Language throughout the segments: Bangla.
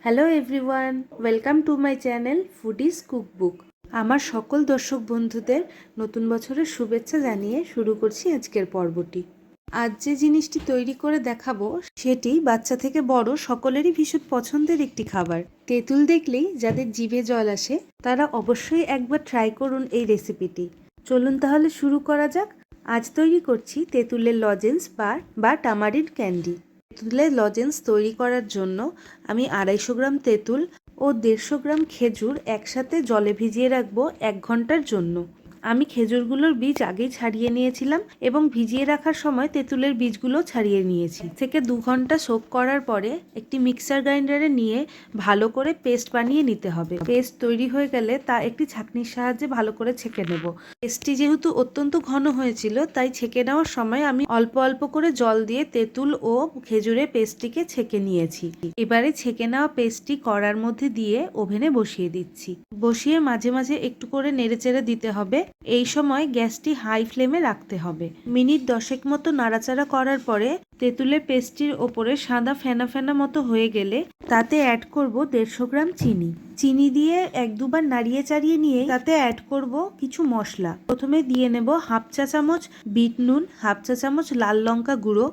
Hello everyone, welcome to my channel foodies cookbook. আমার সকল দর্শক বন্ধুদের নতুন বছরের শুভেচ্ছা জানিয়ে শুরু করছি আজকের পর্বটি। আজ যে জিনিসটি তৈরি করে দেখাবো সেটি বাচ্চা থেকে বড় সকলেরই ভীষণ পছন্দের একটি খাবার। তেঁতুল দেখলেই যাদের জিভে জল আসে তারা অবশ্যই একবার ট্রাই করুন এই রেসিপিটি। চলুন তাহলে শুরু করা যাক। আজ তৈরি করছি তেঁতুলের লজেন্স বা টামারিন্ড ক্যান্ডি। তেঁতুলের লজেন্স তৈরি করার জন্য আমি 250 গ্রাম তেঁতুল ও 150 গ্রাম খেজুর একসাথে জলে ভিজিয়ে রাখবো 1 ঘন্টার জন্য। আমি খেজুরগুলোর বীজ আগেই ছাড়িয়ে নিয়েছিলাম এবং ভিজিয়ে রাখার সময় তেঁতুলের বীজগুলো ছাড়িয়ে নিয়েছি। থেকে 2 ঘন্টা সোক করার পরে একটি মিক্সার গ্রাইন্ডারে নিয়ে ভালো করে পেস্ট বানিয়ে নিতে হবে। পেস্ট তৈরি হয়ে গেলে তা একটি ছাঁকনির সাহায্যে ভালো করে ছেঁকে নেব। পেস্টটি যেহেতু অত্যন্ত ঘন হয়েছিল তাই ছেঁকে নেওয়ার সময় আমি অল্প অল্প করে জল দিয়ে তেঁতুল ও খেজুরের পেস্টটিকে ছেঁকে নিয়েছি। এবারে ছেঁকে নেওয়া পেস্টটি কড়ার মধ্যে দিয়ে ওভেনে বসিয়ে দিচ্ছি। বসিয়ে মাঝে মাঝে একটু করে নেড়েচেড়ে দিতে হবে। এই সময় গ্যাসটি হাই ফ্লেমে রাখতে হবে। মিনিট 10 মতো নাড়াচাড়া করার পরে তেঁতুলের পেস্টটির ওপরে সাদা ফেনা ফেনা মতো হয়ে গেলে তাতে অ্যাড করব 150 গ্রাম চিনি। চিনি দিয়ে 1-2 বার নাড়িয়ে চাড়িয়ে নিয়ে তাতে অ্যাড করব কিছু মশলা। প্রথমে দিয়ে নেব হাফ চা চামচ বিট নুন, হাফ চা চামচ লাল লঙ্কা গুঁড়ো,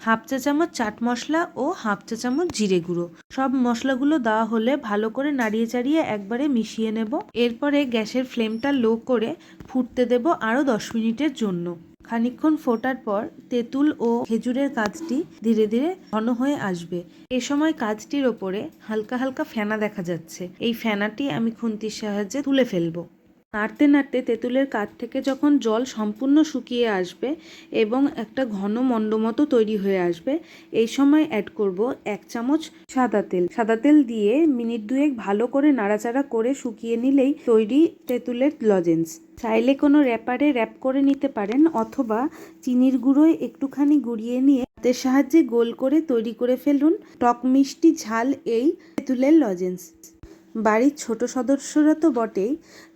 হাফ চা চামচ চাট মশলা ও হাফ চা চামচ জিরে গুঁড়ো। সব মশলাগুলো দেওয়া হলে ভালো করে নাড়িয়ে চাড়িয়ে একবারে মিশিয়ে নেব। এরপরে গ্যাসের ফ্লেমটা লো করে ফুটতে দেব আরও 10 মিনিটের জন্য। খানিকক্ষণ ফোটার পর তেঁতুল ও খেজুরের কাজটি ধীরে ধীরে ঘন হয়ে আসবে। এ সময় কাজটির ওপরে হালকা হালকা ফেনা দেখা যাচ্ছে। এই ফেনাটি আমি খুন্তির সাহায্যে তুলে ফেলবো। নাড়তে নাড়তে তেঁতুলের কাঠ থেকে যখন জল সম্পূর্ণ শুকিয়ে আসবে এবং একটা ঘন মণ্ড মতো তৈরি হয়ে আসবে, এই সময় অ্যাড করব 1 চামচ সাদা তেল। সাদা তেল দিয়ে মিনিট 2 ভালো করে নাড়াচাড়া করে শুকিয়ে নিলেই তৈরি তেঁতুলের লজেন্স। চাইলে কোনো র্যাপারে র্যাপ করে নিতে পারেন অথবা চিনির গুঁড়োয় একটুখানি গুঁড়িয়ে নিয়ে হাতের সাহায্যে গোল করে তৈরি করে ফেলুন টক মিষ্টি ঝাল এই তেঁতুলের লজেন্স। বাড়ির ছোট সদস্যরা তো বটেই,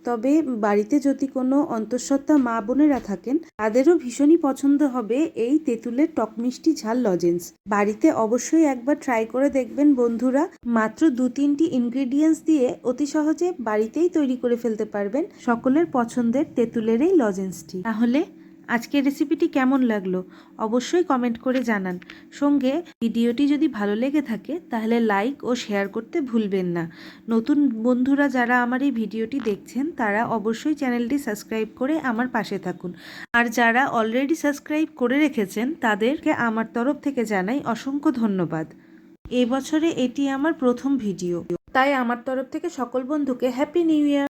তবে বাড়িতে যদি কোনো অন্তঃসত্ত্বা মা বোনেরা থাকেন তাদেরও ভীষণই পছন্দ হবে এই তেঁতুলের টক মিষ্টি ঝাল লজেন্স। বাড়িতে অবশ্যই একবার ট্রাই করে দেখবেন বন্ধুরা। মাত্র 2-3টি ইনগ্রেডিয়েন্টস দিয়ে অতি সহজে বাড়িতেই তৈরি করে ফেলতে পারবেন সকলের পছন্দের তেঁতুলের এই লজেন্সটি। তাহলে আজকের রেসিপিটি কেমন লাগলো অবশ্যই কমেন্ট করে জানান। সঙ্গে ভিডিওটি যদি ভালো লেগে থাকে তাহলে লাইক ও শেয়ার করতে ভুলবেন না। নতুন বন্ধুরা যারা আমার এই ভিডিওটি দেখছেন তারা অবশ্যই চ্যানেলটি সাবস্ক্রাইব করে আমার পাশে থাকুন। আর যারা অলরেডি সাবস্ক্রাইব করে রেখেছেন তাদেরকে আমার তরফ থেকে জানাই অসংখ্য ধন্যবাদ। এবছরে এটি আমার প্রথম ভিডিও, তাই আমার তরফ থেকে সকল বন্ধুকে হ্যাপি নিউ ইয়ার।